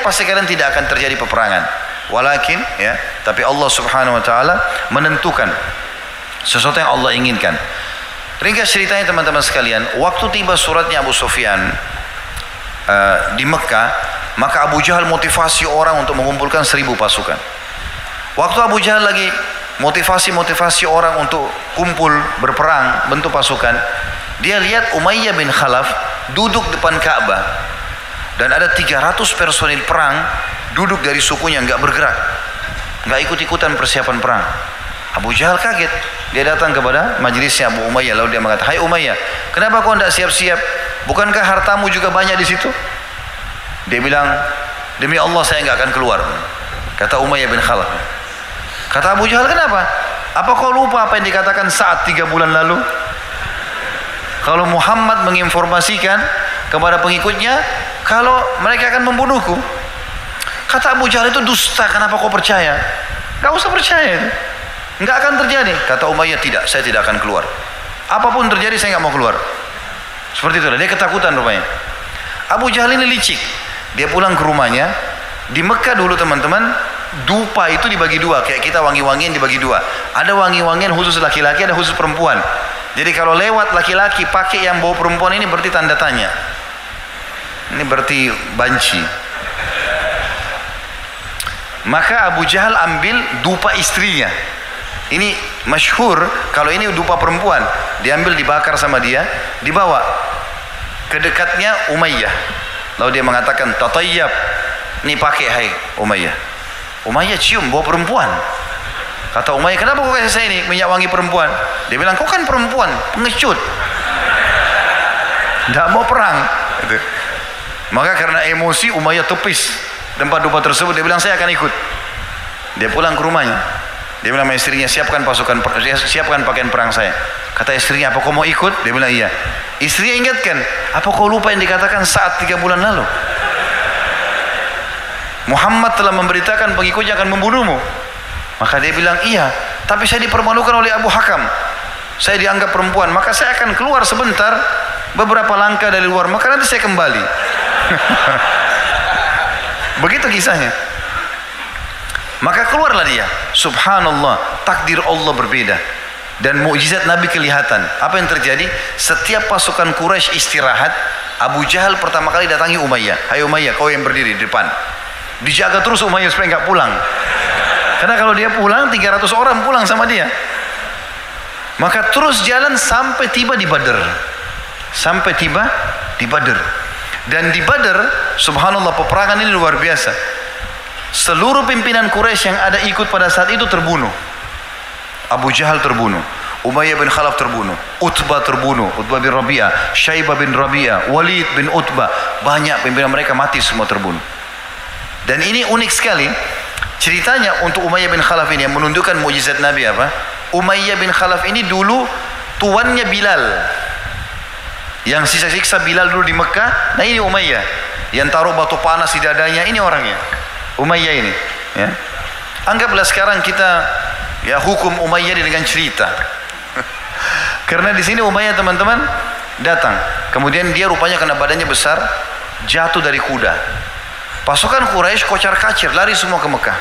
pasti kalian tidak akan terjadi peperangan. Walakin ya, tapi Allah Subhanahu wa taala menentukan sesuatu yang Allah inginkan. Ringkas ceritanya teman-teman sekalian, waktu tiba suratnya Abu Sufyan di Mekah, maka Abu Jahal motivasi orang untuk mengumpulkan 1000 pasukan. Waktu Abu Jahal lagi motivasi orang untuk kumpul berperang, bentuk pasukan, dia lihat Umayyah bin Khalaf duduk depan Ka'bah dan ada 300 personil perang duduk dari sukunya, nggak bergerak, nggak ikut-ikutan persiapan perang. Abu Jahal kaget, dia datang kepada majelisnya Abu Umayyah, lalu dia mengatakan, "Hai Umayyah, kenapa kau tidak siap-siap? Bukankah hartamu juga banyak di situ?" Dia bilang, "Demi Allah saya nggak akan keluar," kata Umayyah bin Khalaf. Kata Abu Jahal, "Kenapa? Apa kau lupa apa yang dikatakan Sa'ad 3 bulan lalu? Kalau Muhammad menginformasikan kepada pengikutnya kalau mereka akan membunuhku." Kata Abu Jahal, "Itu dusta, kenapa kau percaya?" "Gak usah percaya, nggak akan terjadi." Kata Umayyah, "Tidak, saya tidak akan keluar. Apapun terjadi saya nggak mau keluar." Seperti itulah, dia ketakutan rupanya. Abu Jahal ini licik. Dia pulang ke rumahnya. Di Mekah dulu teman-teman, dupa itu dibagi 2, kayak kita wangi-wangian dibagi 2. Ada wangi-wangian khusus laki-laki, ada khusus perempuan. Jadi kalau lewat laki-laki pakai yang bau perempuan ini berarti tanda tanya. Ini berarti banci. Maka Abu Jahal ambil dupa istrinya. Ini masyhur, kalau ini dupa perempuan, diambil dibakar sama dia, dibawa ke dekatnya Umayyah. Lalu dia mengatakan, "Tatayyab, ini pakai hai Umayyah." Umayyah cium bau perempuan. Kata Umayyah, "Kenapa kau kasih saya ini minyak wangi perempuan?" Dia bilang, "Kau kan perempuan, pengecut, tidak mau perang." Gitu. Maka karena emosi Umayyah tepis tempat dupa tersebut. Dia bilang, "Saya akan ikut." Dia pulang ke rumahnya. Dia bilang sama istrinya, siapkan pakaian perang saya." Kata istrinya, "Apa kau mau ikut?" Dia bilang, "Iya." Istrinya ingatkan, "Apa kau lupa yang dikatakan Sa'ad 3 bulan lalu? Muhammad telah memberitakan pengikutnya akan membunuhmu." Maka dia bilang, "Iya, tapi saya dipermalukan oleh Abu Hakam. Saya dianggap perempuan, maka saya akan keluar sebentar, beberapa langkah dari luar, maka nanti saya kembali." Begitu kisahnya. Maka keluarlah dia. Subhanallah, takdir Allah berbeda dan mukjizat Nabi kelihatan. Apa yang terjadi? Setiap pasukan Quraisy istirahat, Abu Jahal pertama kali datangi Umayyah. "Hai Umayyah, kau yang berdiri di depan." Dijaga terus Umayyah supaya nggak pulang. Karena kalau dia pulang, 300 orang pulang sama dia. Maka terus jalan sampai tiba di Badr. Sampai tiba di Badr. Dan di Badr, subhanallah, peperangan ini luar biasa. Seluruh pimpinan Quraisy yang ada ikut pada saat itu terbunuh. Abu Jahal terbunuh, Umayyah bin Khalaf terbunuh, Utbah terbunuh, Utbah bin Rabi'ah, Syaibah bin Rabi'ah, Walid bin Utbah. Banyak pimpinan mereka mati, semua terbunuh. Dan ini unik sekali ceritanya untuk Umayyah bin Khalaf ini yang menunjukkan mukjizat Nabi apa? Umayyah bin Khalaf ini dulu tuannya Bilal, yang siksa-siksa Bilal dulu di Mekah. Nah ini Umayyah yang taruh batu panas di dadanya, ini orangnya Umayyah ini ya. Anggaplah sekarang kita ya hukum Umayyah dengan cerita. Karena di sini Umayyah teman-teman datang, kemudian dia rupanya karena badannya besar jatuh dari kuda. Pasukan Quraisy kocar-kacir, lari semua ke Mekah.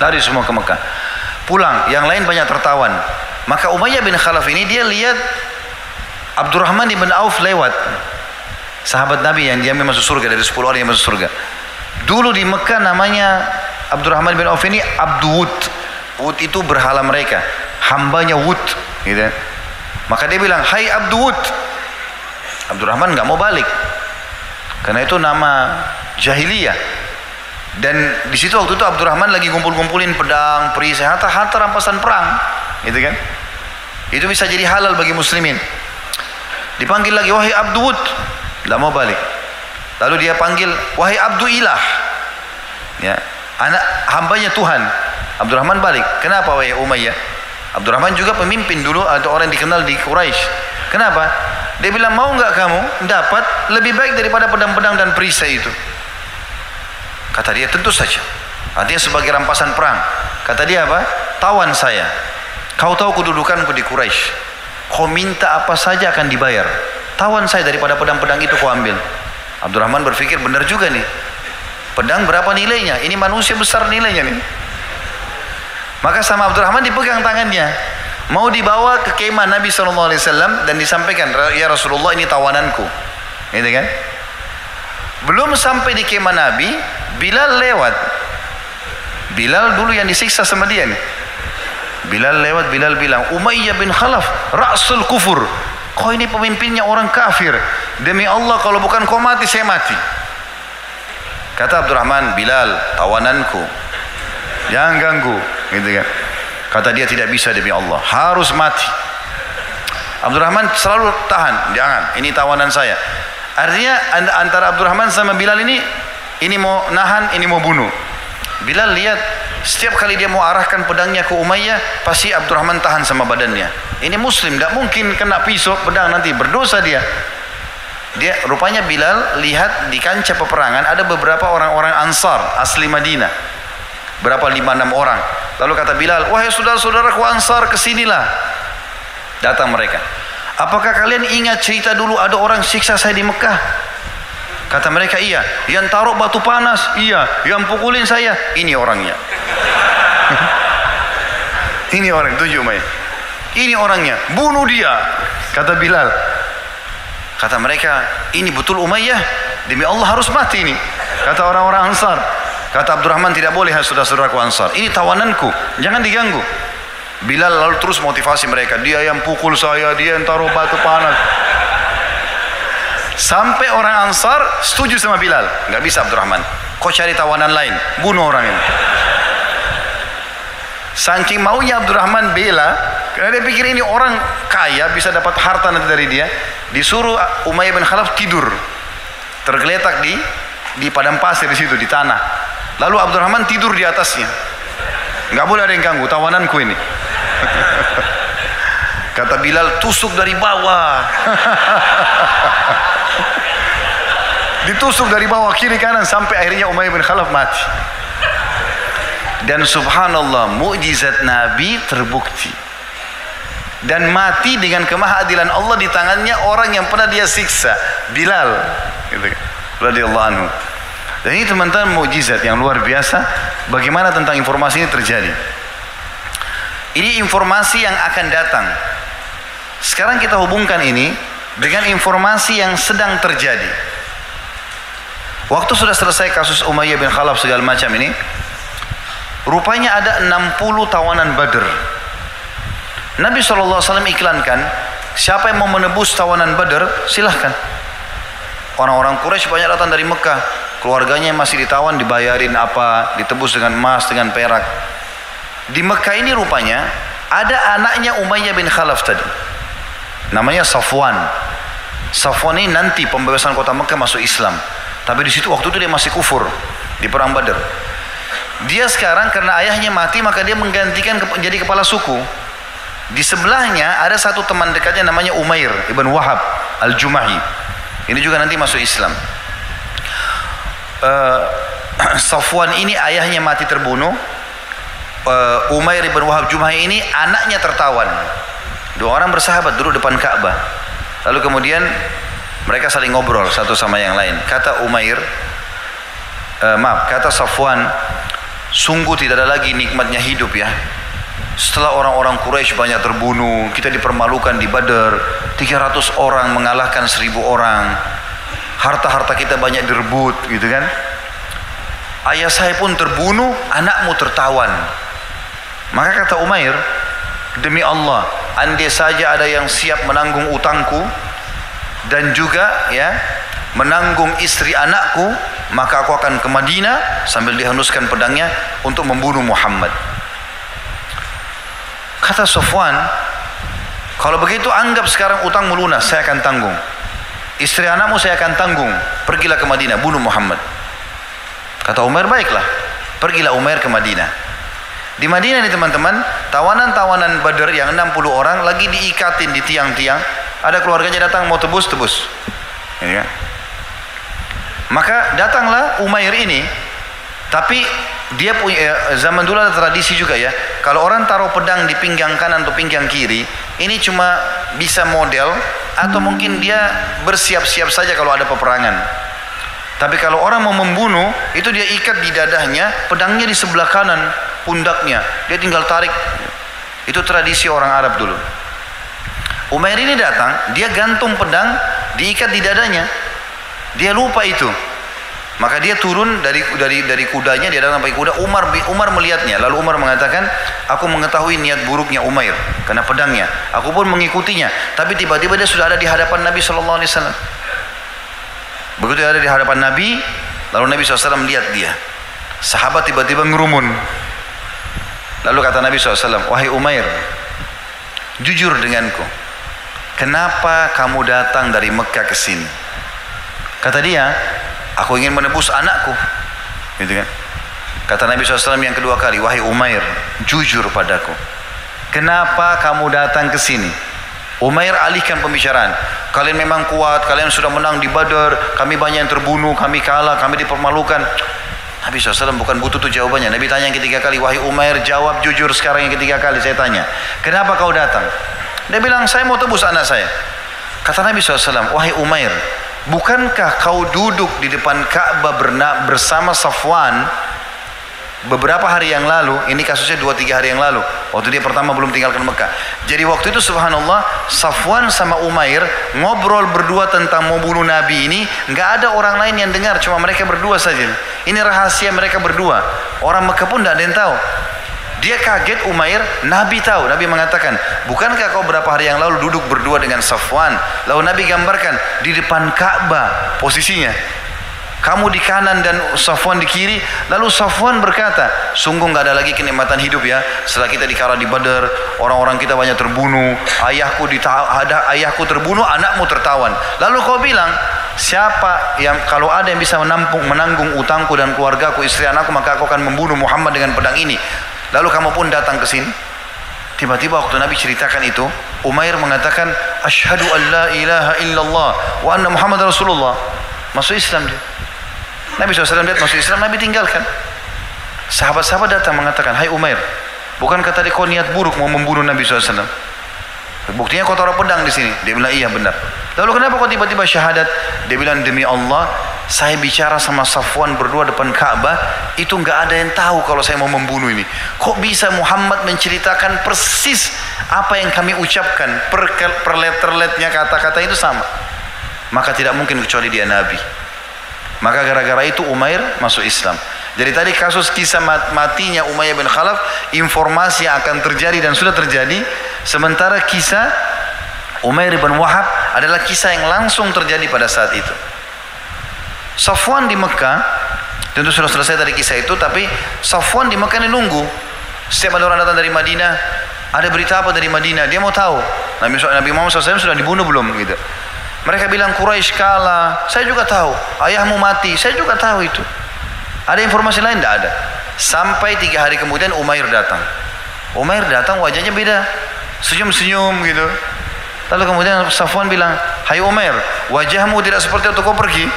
Lari semua ke Mekah. Pulang, yang lain banyak tertawan. Maka Umayyah bin Khalaf ini dia lihat Abdurrahman bin Auf lewat. Sahabat Nabi yang diambil masuk surga, dari 10 orang yang masuk surga. Dulu di Mekah namanya Abdurrahman bin Auf ini Abdu Wud. Wud itu berhala mereka, hambanya Wud gitu. Maka dia bilang, "Hai Abdu Wud." Abdurrahman nggak mau balik karena itu nama jahiliyah. Dan di situ waktu itu Abdurrahman lagi ngumpul-ngumpulin pedang, perisai, harta rampasan perang, gitu kan? Itu bisa jadi halal bagi muslimin. Dipanggil lagi, "Wahai Abdu Wud." Tidak mau balik. Lalu dia panggil, "Wahai Abdu Ilah." Ya, anak hambanya Tuhan. Abdurrahman balik. "Kenapa wahai Umayyah?" Abdurrahman juga pemimpin dulu, ada orang yang dikenal di Quraisy. "Kenapa?" Dia bilang, "Mau nggak kamu dapat lebih baik daripada pedang-pedang dan perisai itu?" Kata dia, "Tentu saja." Artinya sebagai rampasan perang. Kata dia apa? "Tawan saya. Kau tahu kedudukanku di Quraisy. Kau minta apa saja akan dibayar. Tawan saya daripada pedang-pedang itu kau ambil." Abdurrahman berpikir benar juga nih. Pedang berapa nilainya? Ini manusia besar nilainya nih. Maka sama Abdurrahman dipegang tangannya, mau dibawa ke kemah Nabi SAW dan disampaikan, ya Rasulullah ini tawananku, gitu kan? Belum sampai di kemah Nabi, Bilal lewat. Bilal dulu yang disiksa sama dia nih. Bilal lewat, Bilal bilang, Umayyah bin Khalaf, Ra'sul Kufur. Kau ini pemimpinnya orang kafir. Demi Allah kalau bukan kau mati, saya mati. Kata Abdurrahman, Bilal, tawananku, jangan ganggu, gitu kan? Kata dia, tidak bisa demi Allah, harus mati. Abdurrahman selalu tahan, jangan, ini tawanan saya. Artinya antara Abdurrahman sama Bilal ini mau nahan, ini mau bunuh. Bilal lihat, setiap kali dia mau arahkan pedangnya ke Umayyah, pasti Abdurrahman tahan sama badannya. Ini muslim, tidak mungkin kena pisau pedang, nanti berdosa dia. Dia rupanya Bilal lihat di kancah peperangan ada beberapa orang-orang Ansar asli Madinah, berapa 5-6 orang. Lalu kata Bilal, wahai saudara-saudaraku Ansar, kesinilah. Datang mereka. Apakah kalian ingat cerita dulu ada orang siksa saya di Mekah? Kata mereka, iya. Yang taruh batu panas, iya. Yang pukulin saya, ini orangnya. Ini orang, 7 Mei. Ini orangnya, bunuh dia. Kata Bilal. Kata mereka, ini betul Umayyah? Demi Allah harus mati ini. Kata orang-orang Ansar. Kata Abdurrahman, tidak boleh saudara-saudaraku Ansar, ini tawananku, jangan diganggu. Bilal lalu terus motivasi mereka, dia yang pukul saya, dia yang taruh batu panas. Sampai orang Ansar setuju sama Bilal. Nggak bisa Abdurrahman, kau cari tawanan lain, bunuh orang ini. Saking maunya Abdurrahman bela, karena dia pikir ini orang kaya, bisa dapat harta nanti dari dia. Disuruh Umayyah bin Khalaf tidur, tergeletak di padang pasir di situ, di tanah. Lalu Abdurrahman tidur di atasnya. Nggak boleh ada yang ganggu, tawananku ini. Kata Bilal, tusuk dari bawah. Ditusuk dari bawah kiri kanan sampai akhirnya Umayyah bin Khalaf mati. Dan subhanallah, mukjizat Nabi terbukti. Dan mati dengan kemahadilan Allah di tangannya orang yang pernah dia siksa, Bilal, gitu kan, radhiyallahu anhu. Dan ini teman-teman mukjizat yang luar biasa. Bagaimana tentang informasi ini terjadi? Ini informasi yang akan datang. Sekarang kita hubungkan ini dengan informasi yang sedang terjadi. Waktu sudah selesai kasus Umayyah bin Khalaf segala macam ini, rupanya ada 60 tawanan Badr. Nabi SAW iklankan, siapa yang mau menebus tawanan Badr, silahkan. Orang-orang Quraisy banyak datang dari Mekah, keluarganya yang masih ditawan dibayarin apa, ditebus dengan emas, dengan perak. Di Mekah ini rupanya ada anaknya Umayyah bin Khalaf tadi, namanya Safwan. Safwan ini nanti pembebasan kota Mekah masuk Islam, tapi di situ waktu itu dia masih kufur di perang Badr. Dia sekarang karena ayahnya mati, maka dia menggantikan jadi kepala suku. Di sebelahnya ada satu teman dekatnya namanya Umair ibn Wahab al-Jumahi. Ini juga nanti masuk Islam. Safwan ini ayahnya mati terbunuh. Umair ibn Wahab Jumahi ini anaknya tertawan. Dua orang bersahabat duduk depan Ka'bah. Lalu kemudian mereka saling ngobrol satu sama yang lain. Kata Umair, kata Safwan, sungguh tidak ada lagi nikmatnya hidup ya. Setelah orang-orang Quraisy banyak terbunuh, kita dipermalukan di Badar, 300 orang mengalahkan 1000 orang, harta-harta kita banyak direbut, gitu kan. Ayah saya pun terbunuh, anakmu tertawan. Maka kata Umair, demi Allah, andai saja ada yang siap menanggung utangku dan juga ya menanggung istri anakku, maka aku akan ke Madinah sambil dihenuskan pedangnya untuk membunuh Muhammad. Kata Safwan, kalau begitu anggap sekarang utangmu lunas, saya akan tanggung. Istri anakmu saya akan tanggung. Pergilah ke Madinah, bunuh Muhammad. Kata Umair, baiklah. Pergilah Umair ke Madinah. Di Madinah nih teman-teman, tawanan-tawanan Badr yang 60 orang lagi diikatin di tiang-tiang. Ada keluarganya datang mau tebus. Ya. Maka datanglah Umair ini. Tapi dia punya, zaman dulu ada tradisi juga ya, kalau orang taruh pedang di pinggang kanan atau pinggang kiri, ini cuma bisa model atau mungkin dia bersiap-siap saja kalau ada peperangan. Tapi kalau orang mau membunuh, itu dia ikat di dadahnya, pedangnya di sebelah kanan pundaknya, dia tinggal tarik. Itu tradisi orang Arab dulu. Umair ini datang, dia gantung pedang, diikat di dadanya. Dia lupa itu. Maka dia turun dari kudanya, dia datang pakai kuda. Umar melihatnya, lalu Umar mengatakan, aku mengetahui niat buruknya Umair karena pedangnya. Aku pun mengikutinya. Tapi tiba-tiba dia sudah ada di hadapan Nabi SAW. Begitu dia ada di hadapan Nabi, lalu Nabi SAW melihat dia. Sahabat tiba-tiba ngerumun. Lalu kata Nabi SAW, wahai Umair, jujur denganku, kenapa kamu datang dari Mekah ke sini? Kata dia, aku ingin menebus anakku. Gitu kan? Kata Nabi SAW yang kedua kali, wahai Umair, jujur padaku, kenapa kamu datang ke sini? Umair alihkan pembicaraan. Kalian memang kuat, kalian sudah menang di Badar, kami banyak yang terbunuh, kami kalah, kami dipermalukan. Nabi SAW bukan butuh tuh jawabannya. Nabi tanya yang ketiga kali, wahai Umair, jawab jujur sekarang yang ketiga kali saya tanya. Kenapa kau datang? Dia bilang, saya mau tebus anak saya. Kata Nabi SAW, wahai Umair, bukankah kau duduk di depan Ka'bah bersama Safwan beberapa hari yang lalu? Ini kasusnya 2-3 hari yang lalu, waktu dia pertama belum tinggalkan Mekah. Jadi waktu itu subhanallah, Safwan sama Umair ngobrol berdua tentang mau bunuh Nabi ini. Nggak ada orang lain yang dengar, cuma mereka berdua saja. Ini rahasia mereka berdua. Orang Mekah pun tidak ada yang tahu. Dia kaget Umair, Nabi tahu. Nabi mengatakan, bukankah kau berapa hari yang lalu duduk berdua dengan Safwan? Lalu Nabi gambarkan di depan Ka'bah posisinya, kamu di kanan dan Safwan di kiri. Lalu Safwan berkata, sungguh nggak ada lagi kenikmatan hidup ya. Setelah kita dikalah di Badar, orang-orang kita banyak terbunuh, ayahku terbunuh, anakmu tertawan. Lalu kau bilang, siapa yang kalau ada yang bisa menanggung utangku dan keluargaku, istri anakku, maka aku akan membunuh Muhammad dengan pedang ini. Lalu kamu pun datang ke sini. Tiba-tiba waktu Nabi ceritakan itu, Umair mengatakan, asyhadu an la ilaha illallah wa anna Muhammad Rasulullah. Masuk Islam dia. Nabi SAW lihat masuk Islam, Nabi tinggalkan. Sahabat-sahabat datang mengatakan, hai Umair, bukankah tadi kau niat buruk mau membunuh Nabi SAW? Buktinya kau taruh pedang di sini. Dia bilang, iya benar. Lalu kenapa kau tiba-tiba syahadat? Dia bilang, demi Allah, saya bicara sama Safwan berdua depan Ka'bah, itu nggak ada yang tahu kalau saya mau membunuh ini. Kok bisa Muhammad menceritakan persis apa yang kami ucapkan, per letter-letternya kata-kata itu sama. Maka tidak mungkin kecuali dia Nabi. Maka gara-gara itu Umair masuk Islam. Jadi tadi kasus kisah matinya Umayyah bin Khalaf, informasi yang akan terjadi dan sudah terjadi. Sementara kisah Umair bin Wahab adalah kisah yang langsung terjadi pada saat itu. Safwan di Mekah, tentu sudah selesai dari kisah itu, tapi Safwan di Mekah ini nunggu. Setiap ada orang datang dari Madinah, ada berita apa dari Madinah, dia mau tahu Nabi Muhammad SAW sudah dibunuh belum gitu. Mereka bilang Quraisy kalah, saya juga tahu. Ayahmu mati, saya juga tahu itu. Ada informasi lain? Tidak ada. Sampai 3 hari kemudian Umair datang. Umair datang wajahnya beda, senyum-senyum gitu. Lalu kemudian Safwan bilang, hai Umair, wajahmu tidak seperti waktu kau pergi.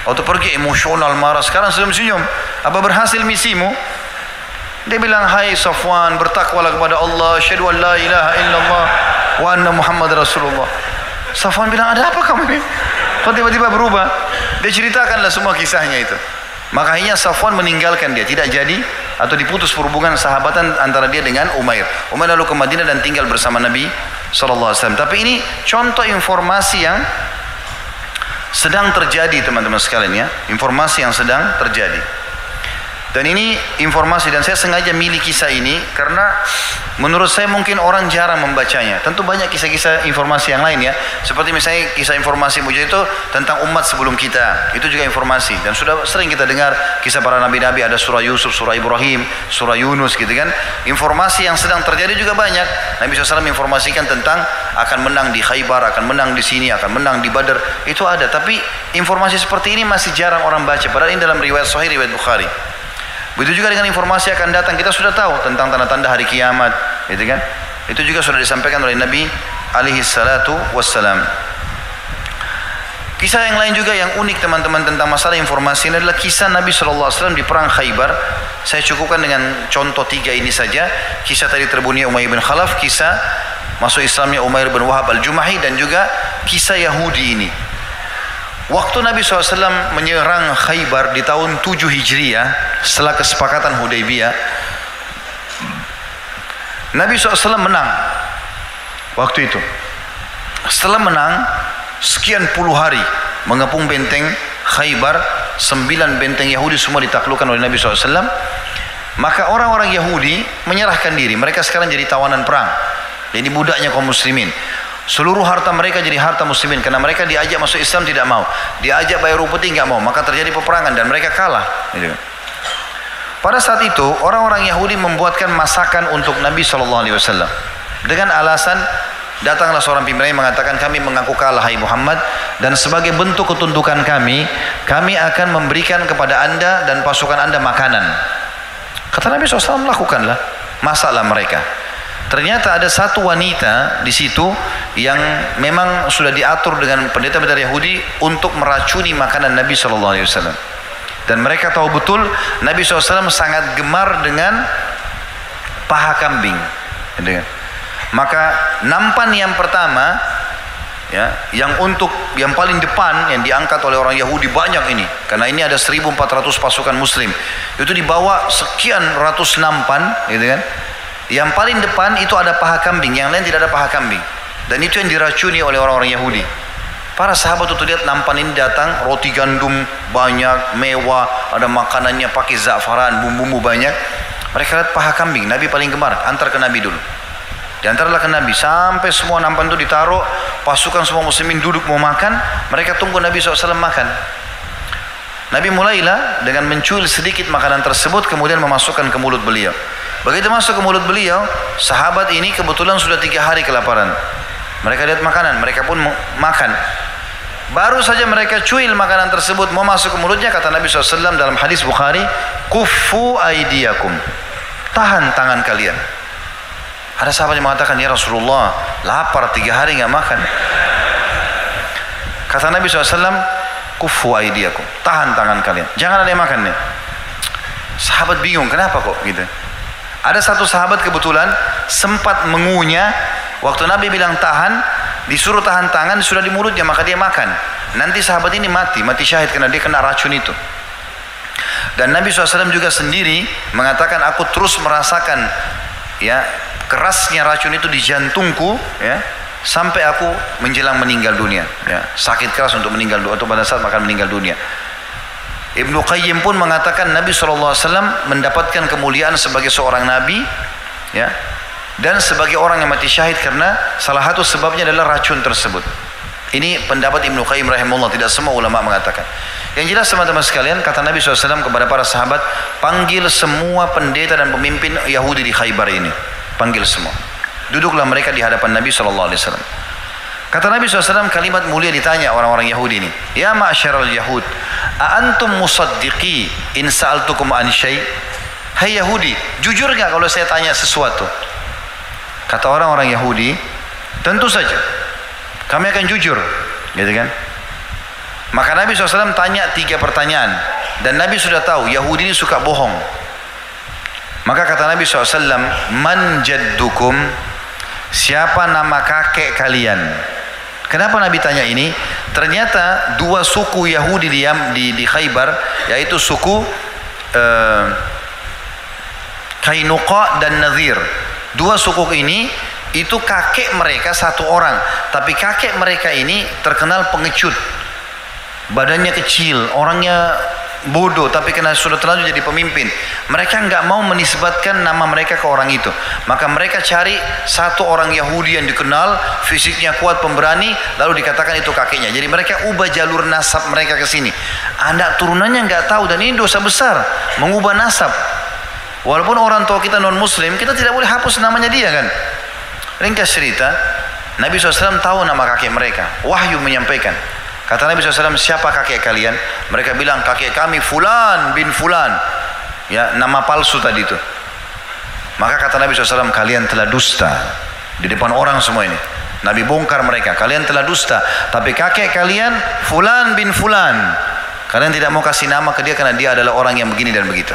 Waktu pergi emosional, marah, sekarang senyum-senyum. Apa berhasil misimu? Dia bilang, hai Safwan, bertakwalah kepada Allah, asyhadu an la ilaha illallah wa anna Muhammad Rasulullah. Safwan bilang, ada apa kamu ini? Kok tiba-tiba berubah? Dia ceritakanlah semua kisahnya itu. Makanya Safwan meninggalkan dia, tidak jadi atau diputus hubungan sahabatan antara dia dengan Umair. Umair lalu ke Madinah dan tinggal bersama Nabi SAW. Tapi ini contoh informasi yang sedang terjadi teman-teman sekalian ya. Informasi yang sedang terjadi. Dan ini informasi, dan saya sengaja milih kisah ini karena menurut saya mungkin orang jarang membacanya. Tentu banyak kisah-kisah informasi yang lain ya. Seperti misalnya kisah informasi Mujahid itu tentang umat sebelum kita. Itu juga informasi. Dan sudah sering kita dengar kisah para nabi-nabi, ada surah Yusuf, surah Ibrahim, surah Yunus gitu kan. Informasi yang sedang terjadi juga banyak. Nabi SAW informasikan tentang akan menang di Khaybar, akan menang di sini, akan menang di Badar. Itu ada. Tapi informasi seperti ini masih jarang orang baca. Padahal ini dalam riwayat Sahih, riwayat Bukhari. Begitu juga dengan informasi akan datang, kita sudah tahu tentang tanda-tanda hari kiamat, gitu kan? Itu juga sudah disampaikan oleh Nabi alaihi salatu wassalam. Kisah yang lain juga yang unik teman-teman tentang masalah informasi ini adalah kisah Nabi SAW di perang Khaybar. Saya cukupkan dengan contoh 3 ini saja. Kisah tadi terbunuhnya Umayyah bin Khalaf, kisah masuk Islamnya Umair bin Wahab al-Jumahi, dan juga kisah Yahudi ini. Waktu Nabi SAW menyerang Khaybar di tahun 7 Hijriah, setelah kesepakatan Hudaybiyah, Nabi SAW menang waktu itu. Setelah menang sekian puluh hari mengepung benteng Khaybar, 9 benteng Yahudi semua ditaklukkan oleh Nabi SAW. Maka orang-orang Yahudi menyerahkan diri. Mereka sekarang jadi tawanan perang, jadi budaknya kaum muslimin. Seluruh harta mereka jadi harta muslimin, karena mereka diajak masuk Islam tidak mau, diajak bayar upeti nggak mau, maka terjadi peperangan dan mereka kalah. Pada saat itu orang-orang Yahudi membuatkan masakan untuk Nabi SAW dengan alasan, datanglah seorang pimpinan yang mengatakan, kami mengaku kalah hai Muhammad, dan sebagai bentuk ketundukan kami akan memberikan kepada anda dan pasukan anda makanan. Kata Nabi SAW, lakukanlah, masaklah mereka. Ternyata ada satu wanita di situ yang memang sudah diatur dengan pendeta-pendeta Yahudi untuk meracuni makanan Nabi SAW. Dan mereka tahu betul Nabi SAW sangat gemar dengan paha kambing. Maka nampan yang pertama, ya, yang paling depan yang diangkat oleh orang Yahudi banyak ini, karena ini ada 1.400 pasukan Muslim, itu dibawa sekian ratus nampan, gitu kan. Yang paling depan itu ada paha kambing, yang lain tidak ada paha kambing. Dan itu yang diracuni oleh orang-orang Yahudi. Para sahabat itu lihat nampan ini datang, roti gandum banyak, mewah, ada makanannya pakai za'faran, bumbu-bumbu banyak. Mereka lihat paha kambing, Nabi paling gemar, antar ke Nabi dulu. Diantarlah ke Nabi, sampai semua nampan itu ditaruh, pasukan semua muslimin duduk mau makan, mereka tunggu Nabi SAW makan. Nabi mulailah dengan mencuil sedikit makanan tersebut, kemudian memasukkan ke mulut beliau. Begitu masuk ke mulut beliau, sahabat ini kebetulan sudah 3 hari kelaparan. Mereka lihat makanan, mereka pun makan. Baru saja mereka cuil makanan tersebut mau masuk ke mulutnya, kata Nabi SAW dalam hadis Bukhari, kuffu aidiyakum, tahan tangan kalian. Ada sahabat yang mengatakan, ya Rasulullah, lapar 3 hari nggak makan. Kata Nabi SAW, kuffu aidiyakum, tahan tangan kalian, jangan ada yang makan nih. Sahabat bingung, kenapa kok gitu. Ada satu sahabat kebetulan sempat mengunyah waktu Nabi bilang tahan, disuruh tahan tangan, sudah di mulutnya, maka dia makan. Nanti sahabat ini mati syahid karena dia kena racun itu. Dan Nabi SAW juga sendiri mengatakan, aku terus merasakan, ya, kerasnya racun itu di jantungku, ya, sampai aku menjelang meninggal dunia, ya, sakit keras untuk meninggal dunia, atau pada saat akan meninggal dunia. Ibnu Qayyim pun mengatakan Nabi SAW mendapatkan kemuliaan sebagai seorang Nabi, ya, dan sebagai orang yang mati syahid karena salah satu sebabnya adalah racun tersebut. Ini pendapat Ibnu Qayyim rahimahullah, tidak semua ulama mengatakan. Yang jelas teman-teman sekalian, kata Nabi SAW kepada para sahabat, panggil semua pendeta dan pemimpin Yahudi di Khaybar ini, panggil semua. Duduklah mereka di hadapan Nabi SAW. Kata Nabi SAW kalimat mulia, ditanya orang-orang Yahudi ini, ya ma'asyaral Yahud, a'antum musaddiqi in sa'altukum an syai'? Hai Yahudi, jujur gak kalau saya tanya sesuatu? Kata orang-orang Yahudi, tentu saja, kami akan jujur, gitu kan? Maka Nabi SAW tanya 3 pertanyaan, dan Nabi sudah tahu Yahudi ini suka bohong. Maka kata Nabi SAW, man jaddukum, siapa nama kakek kalian? Kenapa Nabi tanya ini? Ternyata 2 suku Yahudi di Khaybar, yaitu suku Kainuqa dan Nadir. 2 suku ini itu kakek mereka satu orang, tapi kakek mereka ini terkenal pengecut, badannya kecil, orangnya bodoh, tapi karena sudah terlanjur jadi pemimpin, mereka nggak mau menisbatkan nama mereka ke orang itu. Maka mereka cari satu orang Yahudi yang dikenal, fisiknya kuat, pemberani, lalu dikatakan itu kakeknya. Jadi mereka ubah jalur nasab mereka ke sini. Anak turunannya nggak tahu, dan ini dosa besar mengubah nasab. Walaupun orang tua kita non muslim, kita tidak boleh hapus namanya dia kan. Ringkas cerita, Nabi SAW tahu nama kakek mereka, wahyu menyampaikan. Kata Nabi SAW, siapa kakek kalian? Mereka bilang, kakek kami Fulan bin Fulan, ya, nama palsu tadi itu. Maka kata Nabi SAW, kalian telah dusta di depan orang semua ini. Nabi bongkar mereka, kalian telah dusta, tapi kakek kalian Fulan bin Fulan, kalian tidak mau kasih nama ke dia karena dia adalah orang yang begini dan begitu.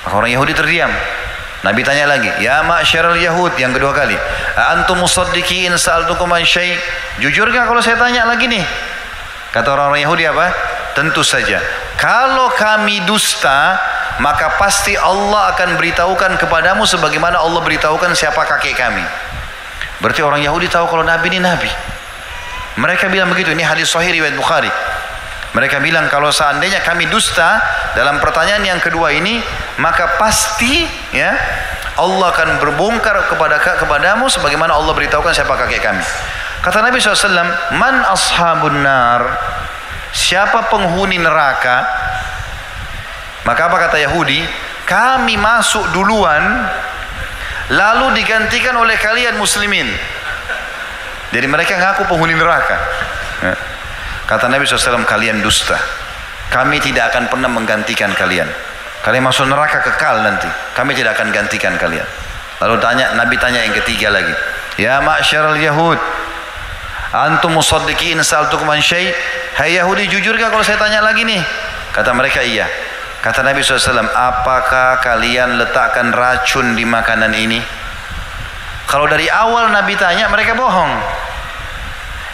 Maka orang Yahudi terdiam. Nabi tanya lagi, ya ma'asyaral Yahud, yang kedua kali, antum musaddiqin sa'altukum an syai'? Jujur gak kalau saya tanya lagi nih? Kata orang-orang Yahudi apa? Tentu saja. Kalau kami dusta, maka pasti Allah akan beritahukan kepadamu sebagaimana Allah beritahukan siapa kakek kami. Berarti orang Yahudi tahu kalau Nabi ini Nabi. Mereka bilang begitu. Ini hadis sahih riwayat Bukhari. Mereka bilang kalau seandainya kami dusta dalam pertanyaan yang kedua ini, maka pasti ya Allah akan berbongkar kepadamu sebagaimana Allah beritahukan siapa kakek kami. Kata Nabi SAW, man ashabun nar, siapa penghuni neraka? Maka apa kata Yahudi? Kami masuk duluan, lalu digantikan oleh kalian muslimin. Jadi mereka ngaku penghuni neraka. Kata Nabi SAW, kalian dusta. Kami tidak akan pernah menggantikan kalian. Kalian masuk neraka kekal nanti. Kami tidak akan gantikan kalian. Lalu Nabi tanya yang ketiga lagi. Ya ma'syaral Yahud, antum musaddiqin sa'altukum an syai'. Hai Yahudi, jujurkah kalau saya tanya lagi nih? Kata mereka iya. Kata Nabi SAW, apakah kalian letakkan racun di makanan ini? Kalau dari awal Nabi tanya, mereka bohong.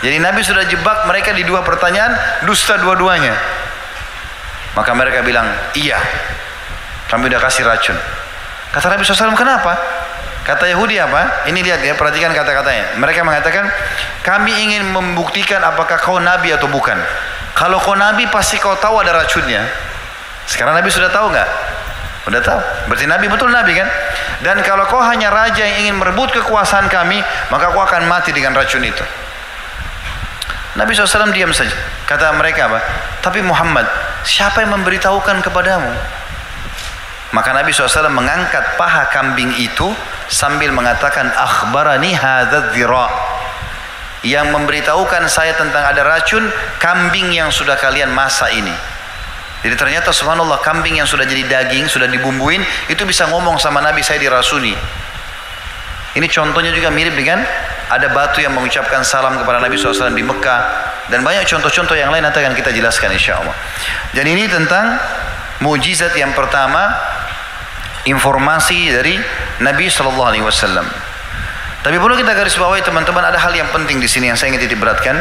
Jadi Nabi sudah jebak mereka di dua pertanyaan, dusta dua-duanya. Maka mereka bilang, iya, kami udah kasih racun. Kata Nabi SAW, kenapa? Kata Yahudi apa? Ini lihat ya, perhatikan kata-katanya. Mereka mengatakan, kami ingin membuktikan apakah kau Nabi atau bukan. Kalau kau Nabi pasti kau tahu ada racunnya. Sekarang Nabi sudah tahu nggak? Udah tahu. Berarti Nabi betul Nabi kan? Dan kalau kau hanya raja yang ingin merebut kekuasaan kami, maka kau akan mati dengan racun itu. Nabi SAW diam saja. Kata mereka apa? Tapi Muhammad, siapa yang memberitahukan kepadamu? Maka Nabi SAW mengangkat paha kambing itu sambil mengatakan, akhbarani hadzal dhira. Yang memberitahukan saya tentang ada racun, kambing yang sudah kalian masak ini. Jadi ternyata subhanallah, kambing yang sudah jadi daging, sudah dibumbuin, itu bisa ngomong sama Nabi, saya dirasuni. Ini contohnya juga mirip dengan ada batu yang mengucapkan salam kepada Nabi SAW di Mekah. Dan banyak contoh-contoh yang lain nanti akan kita jelaskan insya Allah. Dan ini tentang mujizat yang pertama, informasi dari Nabi SAW. Tapi perlu kita garis bawahi teman-teman, ada hal yang penting di sini yang saya ingin titik beratkan.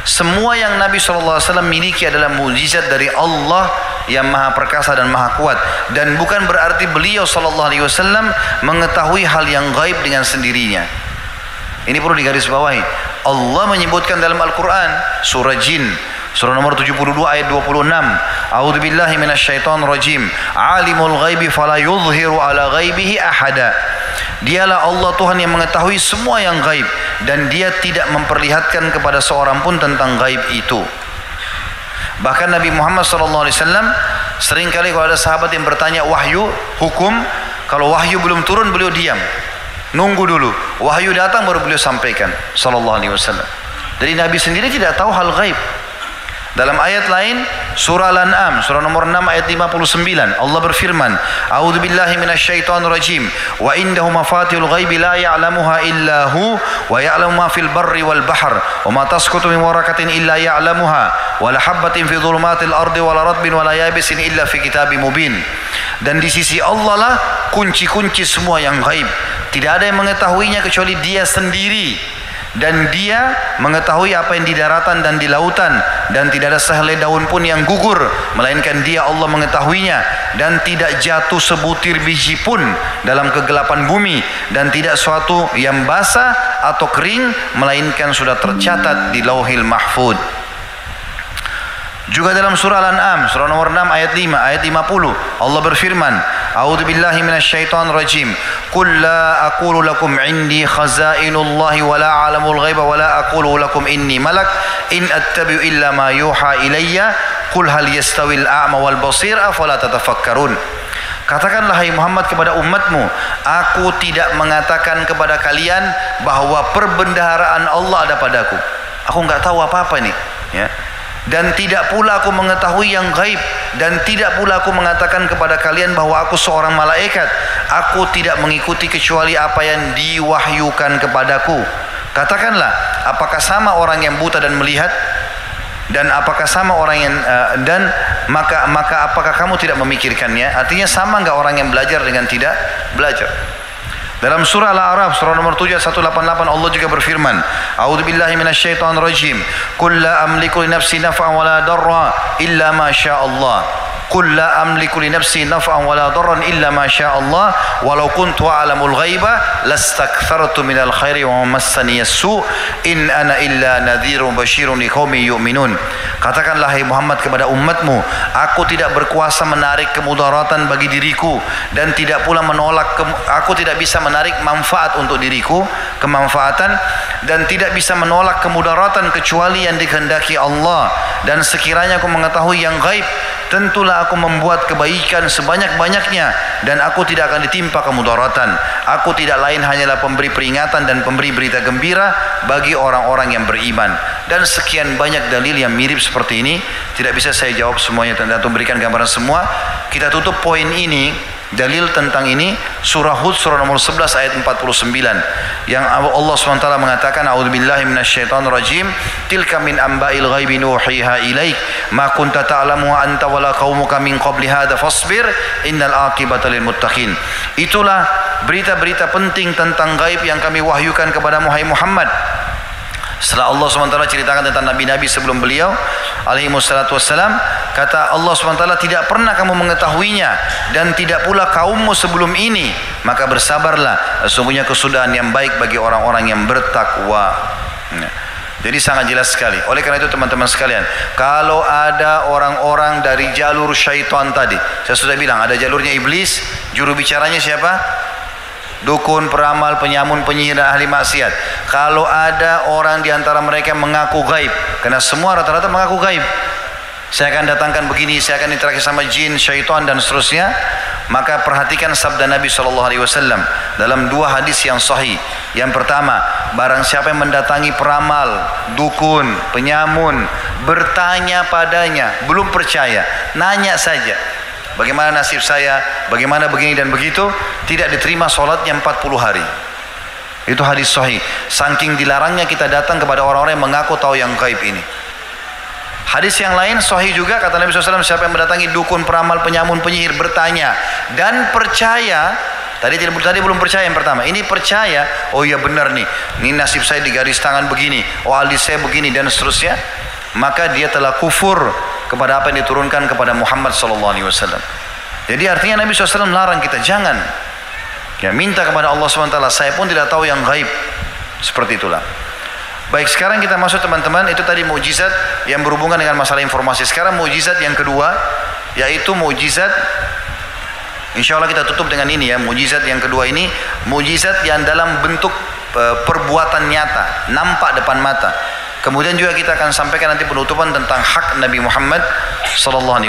Semua yang Nabi SAW miliki adalah mujizat dari Allah yang maha perkasa dan maha kuat. Dan bukan berarti beliau SAW mengetahui hal yang gaib dengan sendirinya. Ini perlu digarisbawahi. Allah menyebutkan dalam Al-Quran surah Jin, surah nomor 72 ayat 26. A'udzubillahi minasyaitonir rajim. Alimul ghaibi fala yuzhiru ala ghaibihi ahada. Dialah Allah Tuhan yang mengetahui semua yang gaib dan dia tidak memperlihatkan kepada seorang pun tentang gaib itu. Bahkan Nabi Muhammad SAW seringkali kalau ada sahabat yang bertanya wahyu, hukum, kalau wahyu belum turun beliau diam. Nunggu dulu, wahyu datang baru beliau sampaikan sallallahu alaihi wasallam. Jadi Nabi sendiri tidak tahu hal gaib. Dalam ayat lain surah Al-An'am surah nomor 6 ayat 59 Allah berfirman, a'udzubillahi minasyaitonir rajim, wa indahu mafatihul ghaibi la ya'lamuha illa hu wa ya'lamu ma fil barri wal bahr wa ma tasqutu min waraqatin illa ya'lamuha wa la habatin fi dhulumatil ardi wa la ratbin wa la yabisin illa fi kitabim mubin. Dan di sisi Allah lah kunci-kunci semua yang gaib. Tidak ada yang mengetahuinya kecuali dia sendiri. Dan dia mengetahui apa yang di daratan dan di lautan. Dan tidak ada sehelai daun pun yang gugur, melainkan dia Allah mengetahuinya. Dan tidak jatuh sebutir biji pun dalam kegelapan bumi. Dan tidak suatu yang basah atau kering, melainkan sudah tercatat di Lauhil Mahfud. Juga dalam surah Al-An'am surah nomor 6 ayat 5 ayat 50 Allah berfirman, a'udzubillahi minasyaitonir rajim, qul la aqulu lakum indi khazainullahi wa la a'lamul ghaiba wa la aqulu lakum inni malak in attabi'u illa ma yuha ilayya qul hal yastawil a'ma wal basir afala tatafakkarun. Katakanlah hai Muhammad kepada umatmu, aku tidak mengatakan kepada kalian bahwa perbendaharaan Allah ada padaku. Aku enggak tahu apa-apa nih, ya. Dan tidak pula aku mengetahui yang gaib. Dan tidak pula aku mengatakan kepada kalian bahwa aku seorang malaikat. Aku tidak mengikuti kecuali apa yang diwahyukan kepadaku. Katakanlah, apakah sama orang yang buta dan melihat? Dan apakah sama orang yang maka apakah kamu tidak memikirkannya? Artinya sama enggak orang yang belajar dengan tidak belajar? Dalam surah Al-A'raf surah nomor 7 188 Allah juga berfirman, A'udzubillahi minasyaitonirrajim. Qul la amliku li nafsi naf'an wa la darra illa ma syaa Allah. Qul la amliku li nafsi naf'an wa la darran illa ma syaa Allah. Walau kuntu a'lamul ghaiba lastakthartu minal khairi wa ma massani as-su' in ana illa nadhirun basyirun liqaumin yu'minun. Katakanlah hai Muhammad kepada umatmu, aku tidak berkuasa menarik kemudaratan bagi diriku dan tidak pula menolak aku tidak bisa menarik manfaat untuk diriku, kemanfaatan, dan tidak bisa menolak kemudaratan kecuali yang dikehendaki Allah. Dan sekiranya aku mengetahui yang gaib, tentulah aku membuat kebaikan sebanyak-banyaknya dan aku tidak akan ditimpa kemudaratan. Aku tidak lain hanyalah pemberi peringatan dan pemberi berita gembira bagi orang-orang yang beriman. Dan sekian banyak dalil yang mirip seperti ini, tidak bisa saya jawab semuanya atau berikan gambaran semua. Kita tutup poin ini, dalil tentang ini, surah Hud surah nomor 11 ayat 49 yang Allah SWT mengatakan, A'udzubillahi minasyaitonirrajim, tilka min amba'il ghaibi nuhiha ilaik ma kunta ta'lamu anta wala qaumuka min qabli hadza fasbir innal aqibata lil muttaqin. Itulah berita-berita penting tentang gaib yang kami wahyukan kepadamu hai Muhammad. Setelah Allah SWT ceritakan tentang nabi-nabi sebelum beliau alaihi wassalatu wassalam, kata Allah SWT, tidak pernah kamu mengetahuinya dan tidak pula kaummu sebelum ini, maka bersabarlah, sesungguhnya kesudahan yang baik bagi orang-orang yang bertakwa. Jadi sangat jelas sekali. Oleh karena itu teman-teman sekalian, kalau ada orang-orang dari jalur syaitan tadi, saya sudah bilang ada jalurnya iblis, juru bicaranya siapa? Dukun, peramal, penyamun, penyihir, dan ahli maksiat. Kalau ada orang di antara mereka yang mengaku gaib, karena semua rata-rata mengaku gaib, saya akan datangkan begini, saya akan interaksi sama jin, syaitan, dan seterusnya, maka perhatikan sabda Nabi SAW dalam dua hadis yang sahih. Yang pertama, barang siapa yang mendatangi peramal, dukun, penyamun, bertanya padanya, belum percaya, nanya saja, bagaimana nasib saya, bagaimana begini dan begitu, tidak diterima sholatnya 40 hari. Itu hadis sahih. Saking dilarangnya kita datang kepada orang-orang yang mengaku tahu yang gaib ini. Hadis yang lain sahih juga, kata Nabi SAW, siapa yang mendatangi dukun, peramal, penyamun, penyihir, bertanya dan percaya, tadi belum percaya yang pertama, ini percaya, oh iya benar nih, ini nasib saya di garis tangan begini, oh alis saya begini, dan seterusnya, maka dia telah kufur kepada apa yang diturunkan kepada Muhammad SAW. Jadi artinya Nabi SAW melarang kita, jangan ya minta kepada Allah SWT, saya pun tidak tahu yang gaib. Seperti itulah. Baik, sekarang kita masuk teman-teman, itu tadi mukjizat yang berhubungan dengan masalah informasi. Sekarang mukjizat yang kedua, yaitu mukjizat, insya Allah kita tutup dengan ini ya, mukjizat yang kedua ini, mukjizat yang dalam bentuk perbuatan nyata, nampak depan mata. Kemudian juga kita akan sampaikan nanti penutupan tentang hak Nabi Muhammad SAW.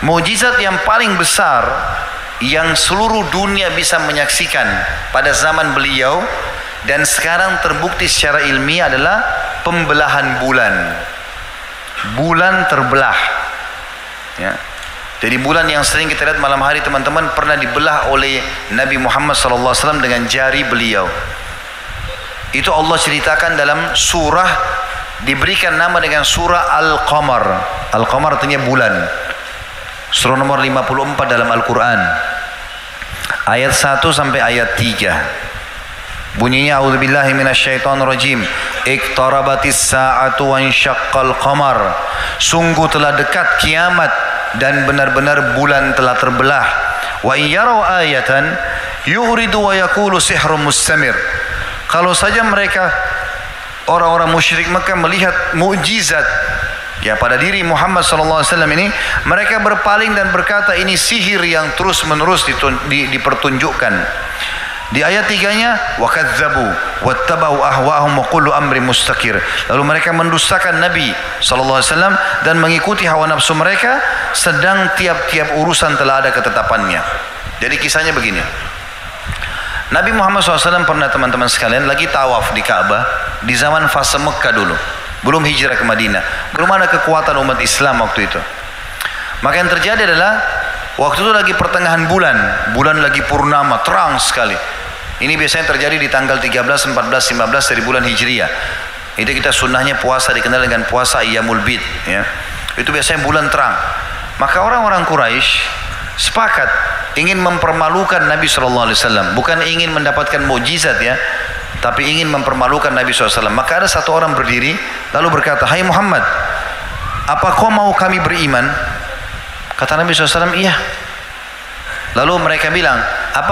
Mukjizat yang paling besar yang seluruh dunia bisa menyaksikan pada zaman beliau dan sekarang terbukti secara ilmiah adalah pembelahan bulan. Bulan terbelah. Ya. Jadi bulan yang sering kita lihat malam hari teman-teman pernah dibelah oleh Nabi Muhammad SAW dengan jari beliau. Itu Allah ceritakan dalam surah, diberikan nama dengan surah Al-Qamar. Al-Qamar artinya bulan. Surah nomor 54 dalam Al-Quran. Ayat 1 sampai ayat 3. Bunyinya, A'udzubillahi minasyaitonirrajim. Iqtarabatis sa'atu wa insyaqqal qamar. Sungguh telah dekat kiamat dan benar-benar bulan telah terbelah. Wa iyarau ayatan yuridu wa yaqulu sihrun mustamir. Kalau saja mereka orang-orang musyrik Mekah melihat mukjizat ya pada diri Muhammad SAW ini, mereka berpaling dan berkata ini sihir yang terus-menerus dipertunjukkan. Di ayat 3-nya, wa kadzdzabu wattaba'u ahwa'ahum wa kullu amrin mustaqir. Lalu mereka mendustakan Nabi SAW dan mengikuti hawa nafsu mereka, sedang tiap-tiap urusan telah ada ketetapannya. Jadi kisahnya begini. Nabi Muhammad SAW pernah teman-teman sekalian lagi tawaf di Ka'bah di zaman fase Mekah dulu, belum hijrah ke Madinah, belum ada kekuatan umat Islam waktu itu. Maka yang terjadi adalah waktu itu lagi pertengahan bulan, bulan lagi purnama, terang sekali. Ini biasanya terjadi di tanggal 13, 14, 15 dari bulan Hijriah. Itu kita sunnahnya puasa dikenal dengan puasa Ayyamul Bid. Ya. Itu biasanya bulan terang. Maka orang-orang Quraisy sepakat ingin mempermalukan Nabi SAW, bukan ingin mendapatkan mukjizat ya, tapi ingin mempermalukan Nabi SAW. Maka ada satu orang berdiri lalu berkata, "Hai Muhammad, apa kau mau kami beriman?" Kata Nabi SAW, "Iya." Lalu mereka bilang, "Apa